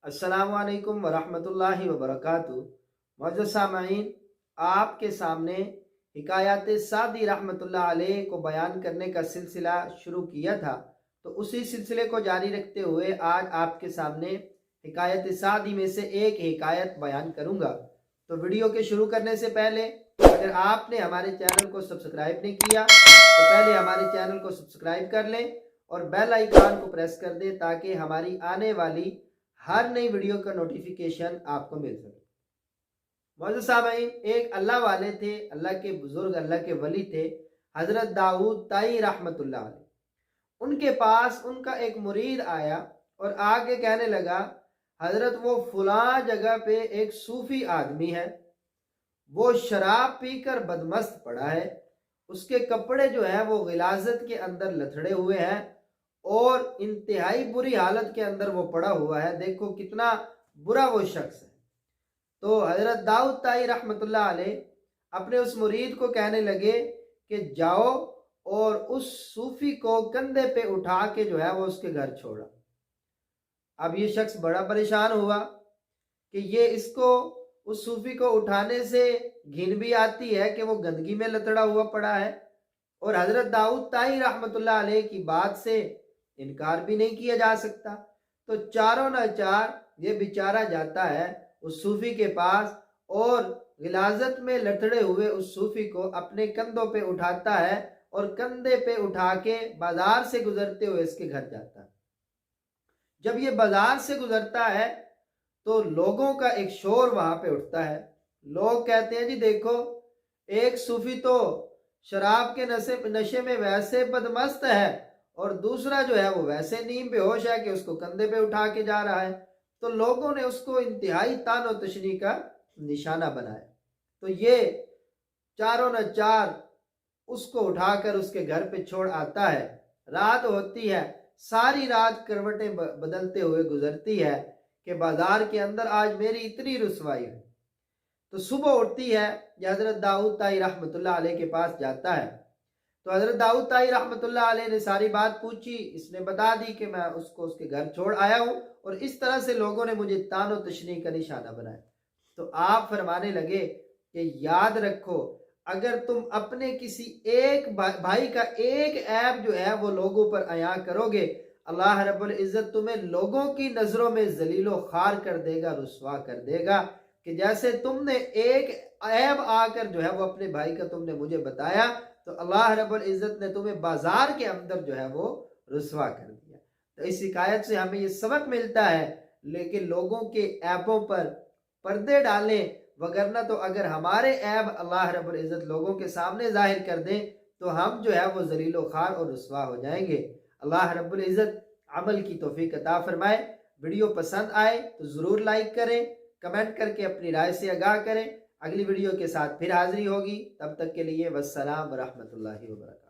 अस्सलामु अलैकुम वरहमतुल्लाहि वबरकातुहू। मौजूद सामईन, आपके सामने हिकायत सादी रहमतुल्लाह अलैह को बयान करने का सिलसिला शुरू किया था, तो उसी सिलसिले को जारी रखते हुए आज आपके सामने हिकायत सादी में से एक हिकायत बयान करूंगा। तो वीडियो के शुरू करने से पहले अगर आपने हमारे चैनल को सब्सक्राइब नहीं किया तो पहले हमारे चैनल को सब्सक्राइब कर लें और बेल आइकन को प्रेस कर दें ताकि हमारी आने वाली हर नई वीडियो का नोटिफिकेशन आपको मिल सके। मौजूद साहबाइन, एक अल्लाह वाले थे, अल्लाह के बुजुर्ग, अल्लाह के वली थे, हजरत दाऊद ताई रहमतुल्लाह अलैह। उनके पास उनका एक मुरीद आया और आगे कहने लगा, हजरत वो फुला जगह पे एक सूफी आदमी है, वो शराब पीकर बदमस्त पड़ा है, उसके कपड़े जो है वो गिलाजत के अंदर लथड़े हुए हैं और इंतहाई बुरी हालत के अंदर वो पड़ा हुआ है। देखो कितना बुरा वो शख्स है। तो हजरत दाऊद ताई रहमतुल्लाह अलैह अपने उस मुरीद को कहने लगे कि जाओ और उस सूफी को कंधे पे उठा के जो है वो उसके घर छोड़ा। अब ये शख्स बड़ा परेशान हुआ कि ये इसको उस सूफी को उठाने से घिन भी आती है कि वो गंदगी में लतड़ा हुआ पड़ा है, और हजरत दाऊद ताई रहमतुल्लाह अलैह की बात से इनकार भी नहीं किया जा सकता। तो चारों न चार ये बेचारा जाता है उस सूफी के पास और गिलाजत में लथड़े हुए उस सूफी को अपने कंधों पे उठाता है और कंधे पे उठा के बाजार से गुजरते हुए इसके घर जाता है। जब ये बाजार से गुजरता है तो लोगों का एक शोर वहां पे उठता है। लोग कहते हैं, जी देखो, एक सूफी तो शराब के नशे में वैसे बदमस्त है और दूसरा जो है वो वैसे नीम बेहोश है कि उसको कंधे पे उठा के जा रहा है। तो लोगों ने उसको इंतहाई तान और तशनी का निशाना बनाया। तो ये चारों न चार उसको उठाकर उसके घर पे छोड़ आता है। रात होती है, सारी रात करवटें बदलते हुए गुजरती है कि बाजार के अंदर आज मेरी इतनी रुसवाई है। तो सुबह उठती है, हजरत दाऊद ताई रहमतुल्लाह अलैह के पास जाता है। तो हजरत दाऊद ताई रहमतुल्लाह अलैह ने सारी बात पूछी, इसने बता दी कि मैं उसको उसके घर छोड़ आया हूँ और इस तरह से लोगों ने मुझे तान और तशनी का निशाना बनाया। तो आप फरमाने लगे कि याद रखो, अगर तुम अपने किसी एक भाई का एक ऐब जो है वो लोगों पर अया करोगे, अल्लाह रब्बुल इज्जत तुम्हें लोगों की नजरों में जलीलो खार कर देगा, रुसवा कर देगा। कि जैसे तुमने एक ऐब आकर जो है वो अपने भाई का तुमने मुझे बताया, तो अल्लाह रब्बुल इज्जत ने तुम्हें बाजार के अंदर जो है वो रुसवा कर दिया। तो इस शिकायत से हमें ये सबक मिलता है, लेकिन लोगों के ऐबों पर पर्दे डालें, वगरना तो अगर हमारे ऐब अल्लाह रब्बुल इज्जत लोगों के सामने जाहिर कर दें तो हम जो है वो जलीलो खार और रुसवा हो जाएंगे। अल्लाह रब्बुल इज्जत अमल की तौफीक अता फरमाए। वीडियो पसंद आए तो ज़रूर लाइक करें, कमेंट करके अपनी राय से आगाह करें। अगली वीडियो के साथ फिर हाजिरी होगी, तब तक के लिए वस्सलाम व रहमतुल्लाहि व बरकातहू।